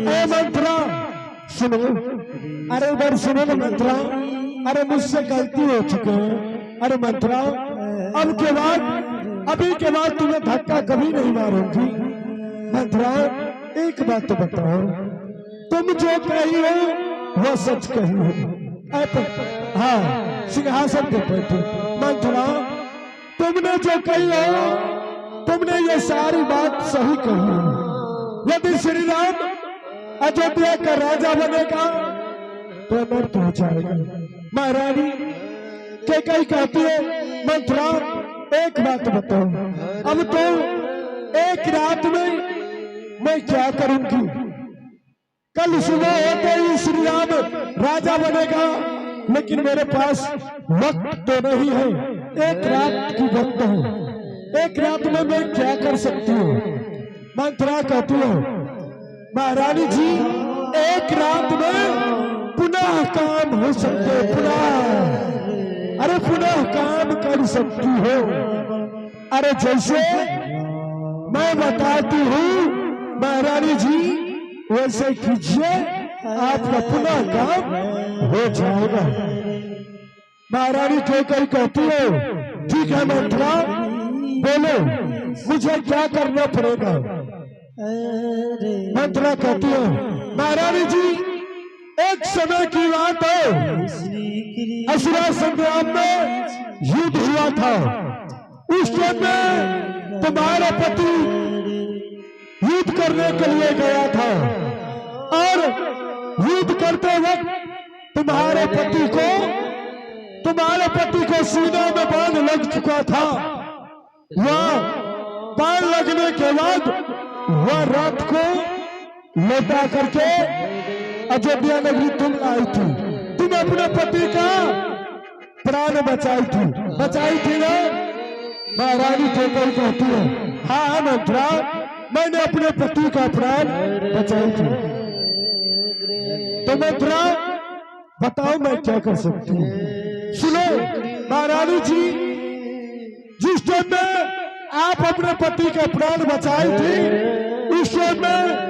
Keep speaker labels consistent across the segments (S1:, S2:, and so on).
S1: ए मंत्रा सुनो, अरे इधर सुनो ना मंत्रा, अरे मुझसे गलती हो चुकी है। अरे मंत्रा अब के बाद, अभी के बाद तुम्हें धक्का कभी नहीं मारूंगी। मंत्रा एक बात तो बताओ, तुम जो कही हो वो सच कही हो। हाँ सिंहासन पे बैठो। मंत्रा तुमने जो कही हो, तुमने ये सारी बात सही कही है। यदि श्री राम अयोध्या का राजा बनेगा तो अनर्थ हो जाएगा। महारानी के कई कहती है मंत्रा एक बात बताओ, अब तो एक रात में मैं क्या करूंगी? कल सुबह होते ही श्री राम राजा बनेगा, लेकिन मेरे पास वक्त तो नहीं है, एक रात की वक्त है। एक रात में मैं क्या कर सकती हूँ? मंत्रा कहती हो महारानी जी एक रात में पुनः काम हो सकते, पुनः, अरे पुनः काम कर सकती हो। अरे जैसे मैं बताती हूँ महारानी जी वैसे कीजिए, आपका पुनः काम हो जाएगा। महारानी कई कहती हो ठीक है मंत्रा बोलो मुझे क्या करना पड़ेगा? मंत्रा कहती हो महारानी जी एक समय की बात है, असुरा संग्राम में युद्ध हुआ था। उस टाइम में तुम्हारा पति युद्ध करने के लिए गया था और युद्ध करते वक्त तुम्हारे पति को सीने में बाण लग चुका था। वह बाण लगने के बाद वह रात को लौटा करके अयोध्या नगरी तुम आई थी। तुम अपने पति का प्राण बचाई थी ना? महारानी केकई कहती है हाँ मंत्रा मैंने अपने पति का प्राण बचाई थी। तो मंत्रा बताओ मैं क्या कर सकती हूँ? सुनो महारानी जी, जिस टाइम में आप अपने पति का प्राण बचाई थी उस टाइम में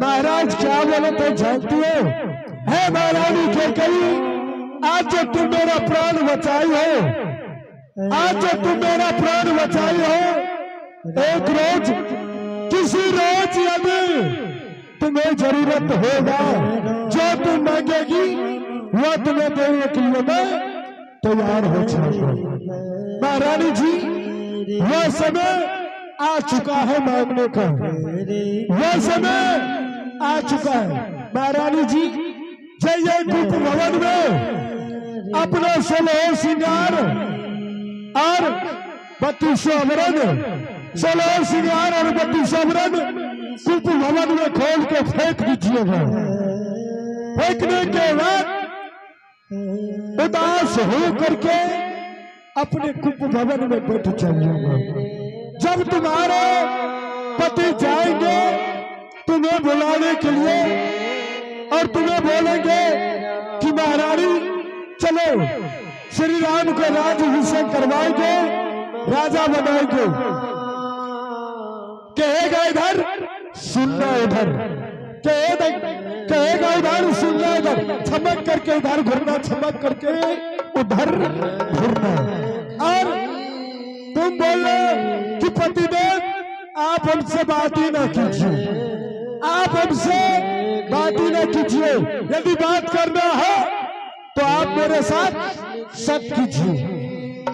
S1: महाराज क्या बोले तो जानती हो? है महारानी केकई आज जब तुम मेरा प्राण बचाई हो, आज जब तुम मेरा प्राण बचाई हो, एक रोज किसी रोज यदि तुम्हें जरूरत होगा जो तुम मांगेगी वह तुम्हें देने के लिए मैं तैयार हो जाऊंगा। महारानी जी वह समय आ चुका है मांगने का, वह समय आ चुका है। महारानी जी जय गुप्त भवन में अपना 16 श्रृंगार और 32 आभरण, 16 श्रृंगार और 32 आभरण गुप्त भवन में खोल के फेंक दीजिएगा। फेंकने के बाद उदास हो करके अपने गुप्त भवन में बैठ जाइएगा। जब तुम्हारे पति जाएंगे तुम्हें बुलाने के लिए और तुम्हें बोलेंगे कि महारानी चलो श्री राम को राज्याभिषेक करवाएंगे, राजा बनाएंगे, कहेगा इधर सुनना उधर, कहेगा उधर सुनना इधर, चमक करके इधर घूरना, चमक करके उधर घूरना। और तुम बोलो कि पतिदेव आप हमसे बात ही ना कीजिए, आप हमसे बात ही ना कीजिए, यदि बात करना है तो आप मेरे साथ सत्य कीजिए,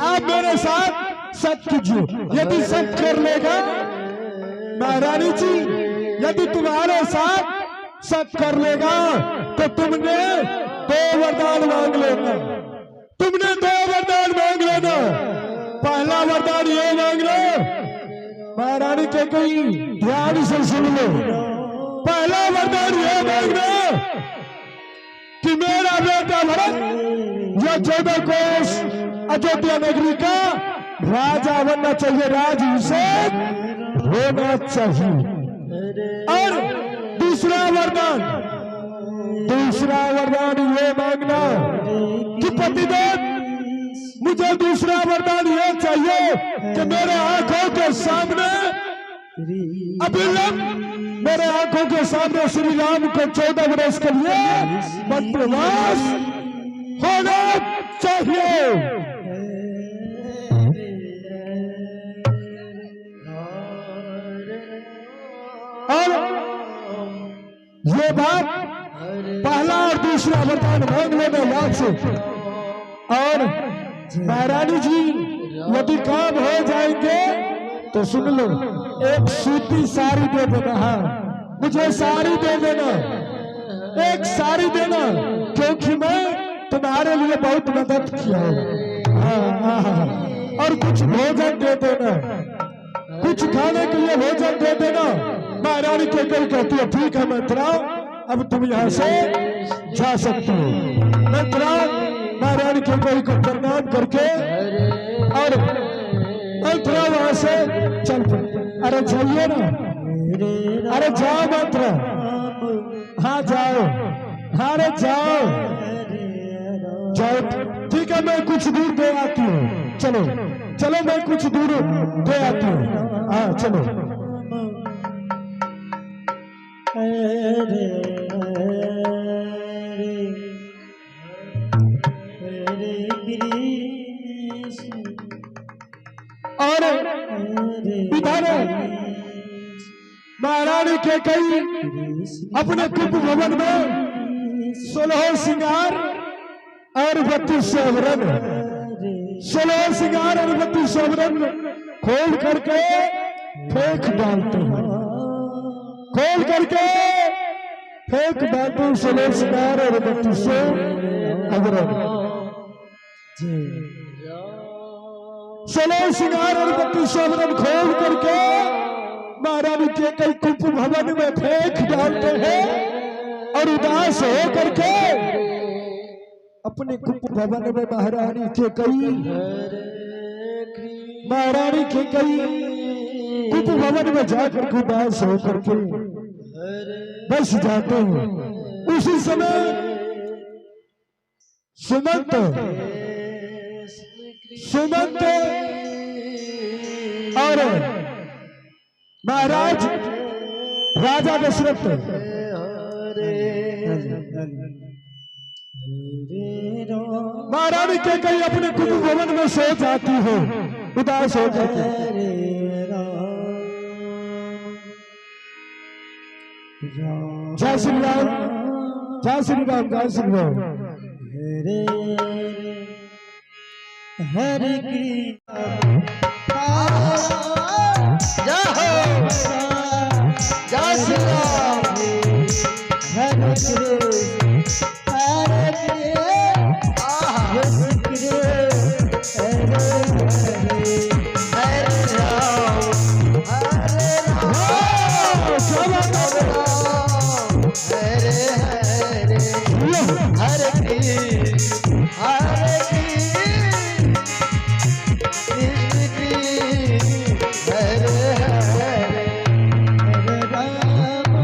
S1: आप मेरे साथ सत्य कीजिए। यदि सत्य कर लेगा महारानी जी, यदि तुम्हारे साथ सत्य कर लेगा तो तुमने 2 वरदान मांग लेना, तुमने 2 वरदान मांग लेना। पहला वरदान ये मांग लो महारानी के कई ध्यान से सुन लो, पहला वरदान ये मांग लो कि मेरा बेटा भरत यह 14 कोस अयोध्या नगरी का राजा बनना चाहिए, राजाभिषेक होना चाहिए। और दूसरा वरदान ये मांगना कि पतिदेव मुझे दूसरा वरदान ये चाहिए कि मेरे आंखों के सामने अविलंब मेरे आंखों के सामने श्री राम को 14 वर्ष के लिए वनवास होना चाहिए। और ये बात पहला और दूसरा वरदान मांग लेना याद से। और महारानी जी यदि काम हो जाएंगे तो सुन लो, एक सूती साड़ी दे देना। हाँ, मुझे साड़ी दे देना, एक साड़ी देना, क्योंकि मैं तुम्हारे लिए बहुत मदद किया हूँ। हाँ, और कुछ भोजन दे देना, कुछ खाने के लिए भोजन दे देना। महारानी के कई कहती है ठीक है मंत्रा, अब तुम यहाँ से जा सकते हो। मंत्रा महारानी के कई को प्रणाम करके और मंत्रा वहां से चल पड़े। अरे जाइए ना, अरे जाओ मंत्रा, हाँ जाओ, हाँ रे जाओ जाओ। ठीक है मैं कुछ दूर दे आती हूँ, चलो चलो मैं कुछ दूर दे आती हूँ। हाँ चलो। और इधर महारानी के कई अपने कुंभ भवन में 16 श्रृंगार और 32 आवरण, 16 श्रृंगार और 32 आवरण खोल करके फेंक डालते हैं, खोल करके फेंक डालते हैं 16 श्रृंगार और 32 आवरण। 16 श्रृंगार और 32 आवरण खोल करके महारानी के कई कुंभ भवन में फेंक डालते हैं और उदास हो करके अपने कुंभ भवन में महारानी के कई कुंभ भवन में जाकर उदास हो करके बस जाते हैं। उसी समय सुमंत और महाराज राजा दशरथ महारानी के कई अपने कुंभ भवन में सो जाती हो उदास हो जाती। जय श्री राम, जय श्री राम, जय श्री राम। हरे कृष्ण जय हो, जय श्री राम। हरे कृष्ण हरे कृष्ण हरे राम हरे राम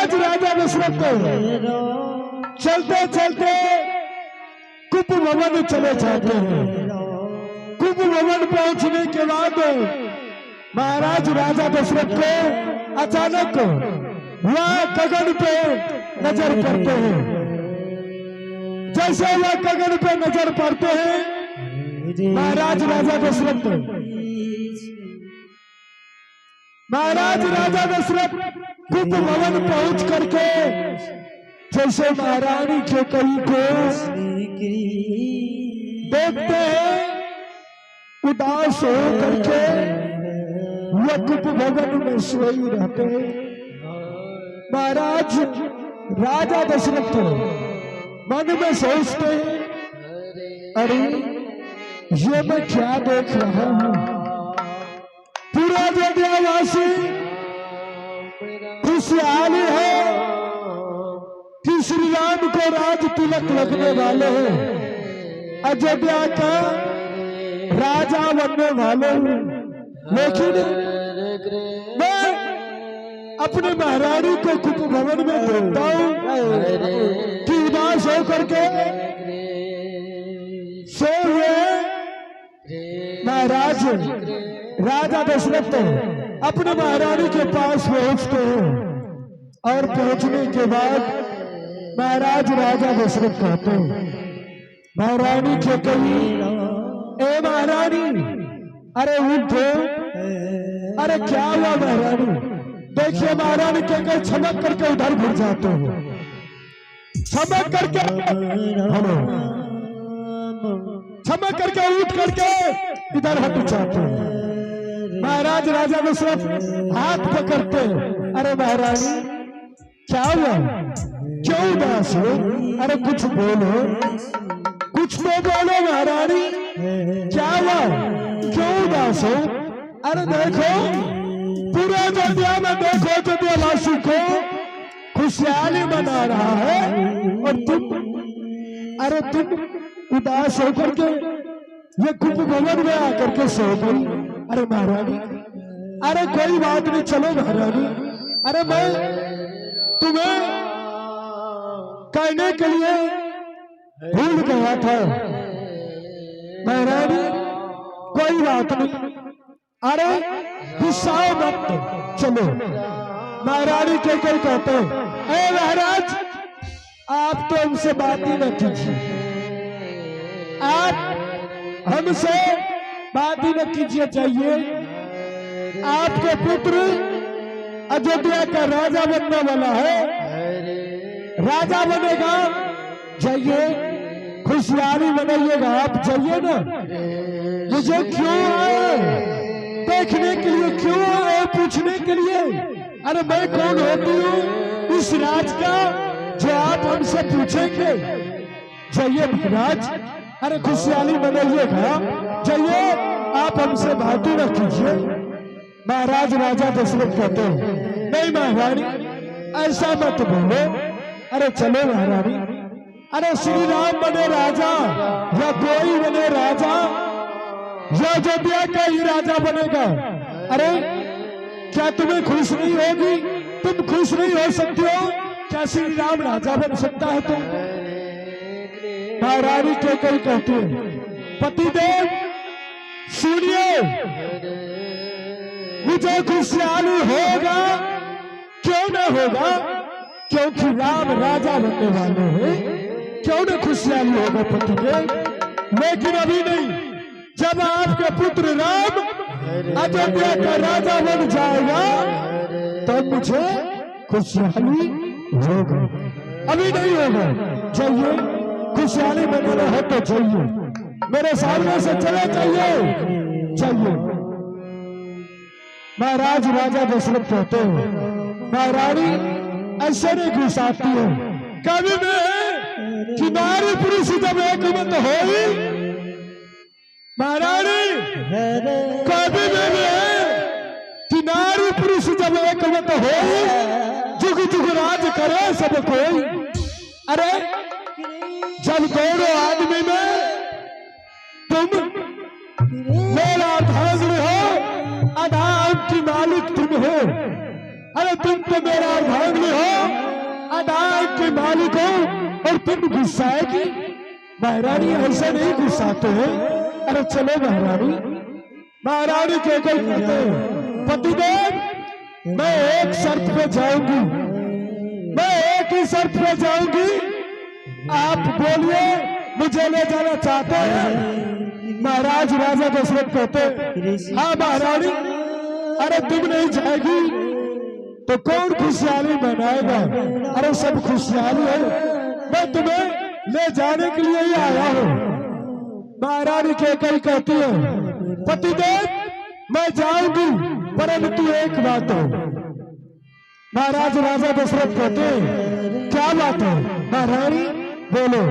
S1: महाराज राजा दशरथ चलते चलते कुप भवन चले जाते हैं। कुप भवन पहुंचने के बाद महाराज राजा दशरथ को अचानक वह गगन पे नजर पड़ते हैं। जैसे वह गगन पे नजर पड़ते हैं महाराज राजा दशरथ कुप भवन पहुंच करके जैसे महारानी के कई को देखते हैं, उदास हो करके वह कुप भवन में सोई रहते हैं। महाराज राजा दशरथ मन में सोचते हैं, अरे ये मैं क्या देख रहा हूं। पूरा अयोध्यावासी खुशहाली है कि श्री राम को राज तिलक लगने वाले हैं, अयोध्या का राजा बनने वाले हैं। लेकिन मैं अपने महारानी को कुप भवन में देखता हूं कि उदास होकर के सो हुए महाराज राजा दशरथ अपने महारानी के पास पहुंचते हैं और पहुंचने के बाद महाराज राजा दशरथ कहते हैं महारानी के कई, ए महारानी, अरे उठो, अरे क्या हुआ महारानी। देखिए महारानी के कई छमक करके उधर घुर जाते हैं, छमक करके छमक करके उठ करके इधर हट जाते हैं। महाराज राजा दशरथ हाथ पकड़ते, अरे महारानी क्या हुआ, क्यों उदास हो, अरे कुछ बोलो, कुछ तो बोलो महारानी, क्या हुआ, क्यों उदास हो। अरे देखो पूरे अयोध्या में देखो, अयोध्यावासी को खुशहाली मना रहा है और तुम उदास होकर के ये कुप भवन में आकर के सो गई। अरे महारानी, अरे कोई बात नहीं, चलो महारानी, अरे मैं तुम्हें कहने के लिए भूल गया था महारानी, कोई बात नहीं, अरे गुस्सा मत, चलो। महारानी के कोई कहते हैं, ए महाराज आप तो हमसे बात ही न कीजिए, आप हमसे बात ही न कीजिए, चाहिए आपके पुत्र अयोध्या का राजा बनने वाला है, राजा बनेगा, जाइए खुशहाली मनाइएगा, आप जाइए ना। मुझे क्यों आए देखने के लिए, क्यों आए पूछने के लिए, अरे मैं कौन होती हूँ इस राज का जो आप हमसे पूछेंगे। जाइए महाराज, अरे खुशहाली मनाइएगा, जाइए आप हमसे बात न कीजिए। महाराज राजा दशरथ कहते हैं, नहीं महारानी ऐसा मत बोलो, अरे चलो महारानी, अरे श्री राम बने राजा या कोई बने राजा या अयोध्या का ही राजा बनेगा। अरे क्या तुम्हें खुश नहीं होगी, तुम खुश नहीं हो सकते हो, क्या श्री राम राजा बन सकता है तुम। महारानी के कई कहते हैं, पतिदेव सुनिए, मुझे खुशहाली होगा, क्यों न होगा, क्योंकि राम राजा बनने वाले हैं, क्यों न खुशहाली होगा पतिदेव। लेकिन अभी नहीं, जब आपके पुत्र राम अयोध्या का राजा बन जाएगा तब मुझे खुशहाली होगा, अभी नहीं होगा। जाइए खुशहाली बनाना है तो जाइए, मेरे सामने से चले जाइए, चाहिए। महाराज राजा दशरथ कहते हैं, महारानी ऐसे नहीं घुसाती है, कभी में कि नारी पुरुष जब एक मत हो, महारानी कभी में कि नारी पुरुष जब एक मत हो, जुग जुग राज करे सब कोई। अरे जब दोनों आदमी में तुम मेरा अर्धांगिनी हो, आधा की मालिक तुम हो, अरे तुम तो मेरा अर्धांगिनी हो, तुम गुस्साएगी? महारानी ऐसा नहीं गुस्साते हैं। अरे चलो महारानी। महारानी के कोई कहते हैं पतिदेव मैं एक शर्त पे जाऊंगी, मैं एक ही शर्त पे जाऊंगी, आप बोलिए मुझे ले जाना चाहते हैं? महाराज राजा दशरथ कहते हाँ महारानी। अरे तुम नहीं जाएगी तो कौन खुशहाली मनाएगा? अरे सब खुशहाली है, मैं तुम्हें ले जाने के लिए ही आया हूँ। महारानी के कई कहती है पतिदेव मैं जाऊंगी परंतु एक बात है। महाराज राजा दशरथ कहते क्या बात है? महारानी बोलो।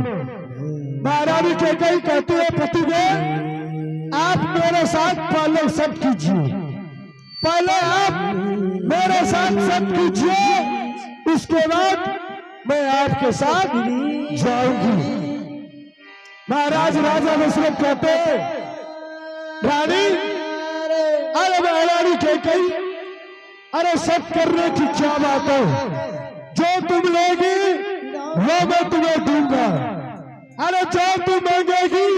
S1: महारानी के कई कहते हैं पतिदेव आप मेरे साथ पहले सब कीजिए, पहले आप मेरे साथ सब कीजिए, उसके बाद मैं आपके साथ जाऊंगी। महाराज राजा दशरथ कहते रानी अरे महारानी के कई अरे सब करने की क्या बात है? जो तुम लेगी वो मैं तुम्हें दूंगा, अरे जो तुम मांगेगी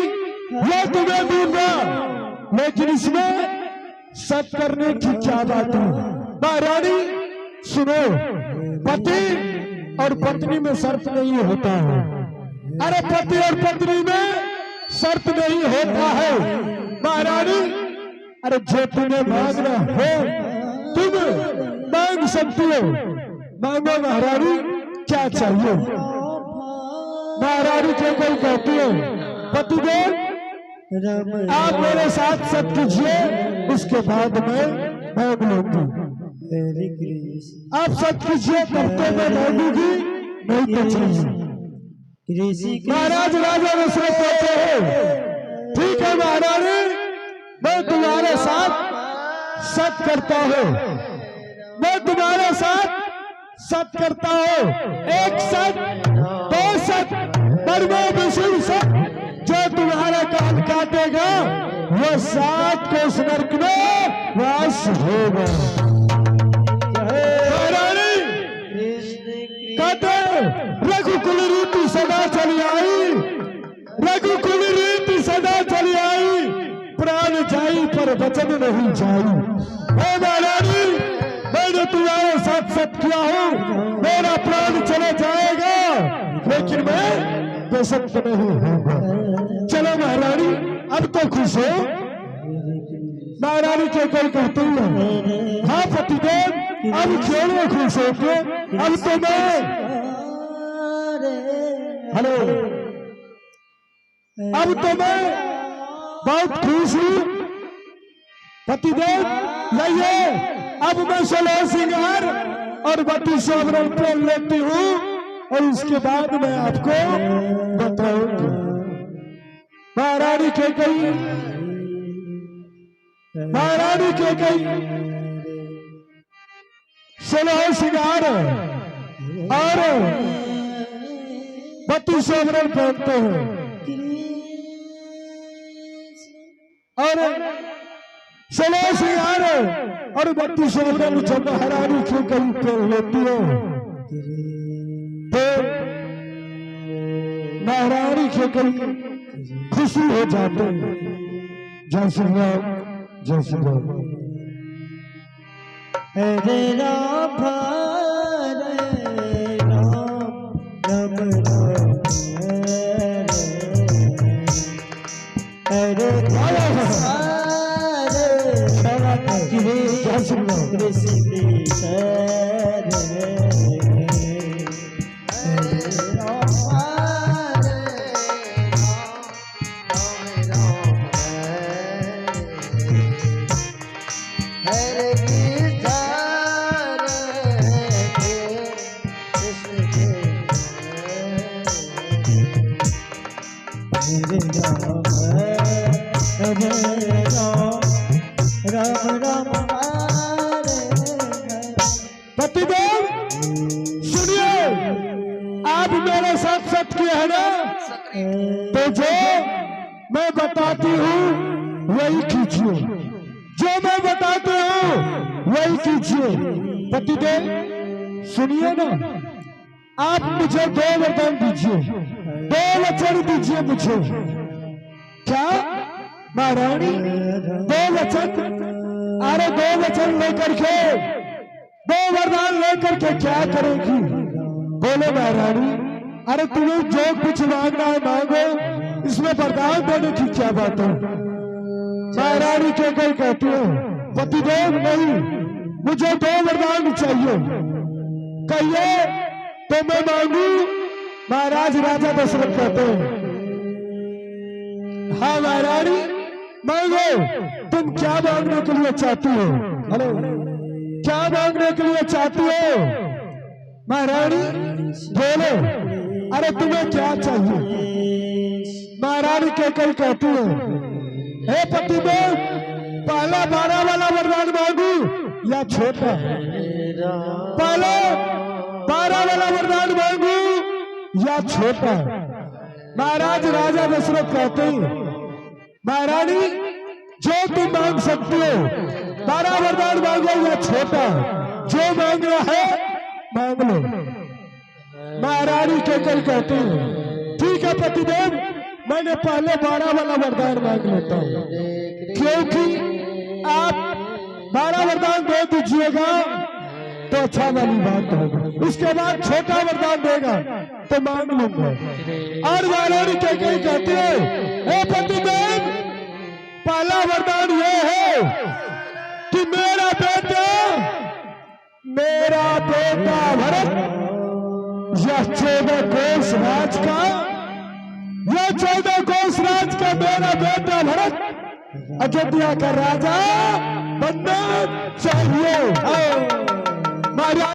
S1: वो तुम्हें दूंगा, लेकिन इसमें सब करने की क्या बात है? महारानी सुनो, पति और पत्नी में शर्त नहीं होता है। अरे पति और पत्नी में शर्त नहीं होता है महारानी। अरे जो तुम्हें मांगना हो तुम मांग सकती हो, मांगो महारानी क्या चाहिए? महारानी के कोई कहती है पतिदेव आप मेरे साथ सब कीजिए, उसके बाद मैं मांग लूंगी। आप सब कीजिए तब तो मैं मांगूंगी, नहीं तो चाहिए। महाराज राजा दशरथ कहते हैं ठीक है महारानी मैं तुम्हारे साथ सत करता हूँ, मैं तुम्हारे साथ सत करता हूँ। एक सत दो सत परमो विष्णु सत, जो तुम्हारा कान काटेगा वो 7 कोस नरक में वास होगा। महारानी कहते रघुकुल रीति सदा चली आई, रघुकुल रीति सदा चली आई, प्राण जाई पर वचन नहीं जाई। महारानी मैंने तुम्हारे साथ सत किया हूँ, मेरा प्राण चला जाएगा लेकिन मैं बेसत नहीं होगा। चलो महारानी अब तो खुश हो? महारानी के कोई कहते हैं हाँ पतिदेव अब क्यों नहीं खुश हो के? अब तो मैं हेलो अब तो मैं बहुत खुश हूँ पतिदेव। लाइए अब मैं 16 सिंगार और 32 आभूषण पहन लेती हूँ और उसके बाद मैं आपको बताऊंगी। महारानी के कई महारानी के कई 16 सिंगार और 32 आभूषण पहनते हैं और 16 सिंगार और 32 आभूषण जब महारानी के कई पहन लेती हो तो महारानी के कई खुशी हो जाते हैं। जय श्री राम, जय श्री राम।
S2: हरे राम हरे राम राम राम हरे
S1: जय श्री राम। पतिदेव सुनिए, आप मेरे साथ सत किए है ना, तो जो मैं बताती हूँ वही कीजिए, जो मैं बताती हूँ वही कीजिए। पतिदेव सुनिए ना, आप मुझे 2 वरदान दीजिए, 2 वचन दीजिए मुझे। क्या महारानी 2 वचन? अरे 2 वचन लेकर के, 2 वरदान लेकर के क्या करेगी? बोले महारानी, अरे तुम्हें जो कुछ मांगना है मांगो, इसमें वरदान देने की क्या बात है? महारानी के कई कहती है, पतिदेव नहीं, मुझे 2 वरदान चाहिए। कहिए तो मैं मांगू। महाराज राजा दशरथ कहते हैं, हाँ महारानी मांगो, तुम क्या मांगने के लिए चाहती हो? हेलो, क्या मांगने के लिए चाहती हो? महारानी बोले, अरे तुम्हें क्या चाहिए? महारानी के कई कहती है, हे पतिदेव, पहला 12 वाला वरदान मांगू या छोटा? पहले 12 वाला वरदान मांगू या छोटा? महाराज राजा दशरथ कहते हैं, महारानी जो तुम मांग सकती हो, 12 वरदान मांगो या छोटा, जो मांगना है मांग लो। महारानी के कल कहते हैं, ठीक है पतिदेव, मैंने पहले 12 वाला वरदान मांग लेता हूं, क्योंकि आप 12 वरदान दे दीजिएगा तो अच्छा वाली बात होगी, उसके बाद छोटा वरदान देगा तो मांग लूंगा। और महारानी के कई कहते हैं, हे पतिदेव, पहला वरदान ये है कि मेरा बेटा भरत, यह 14 कोस राज का, यह 14 कोस राज का मेरा बेटा भरत अयोध्या का राजा बनना चाहिए।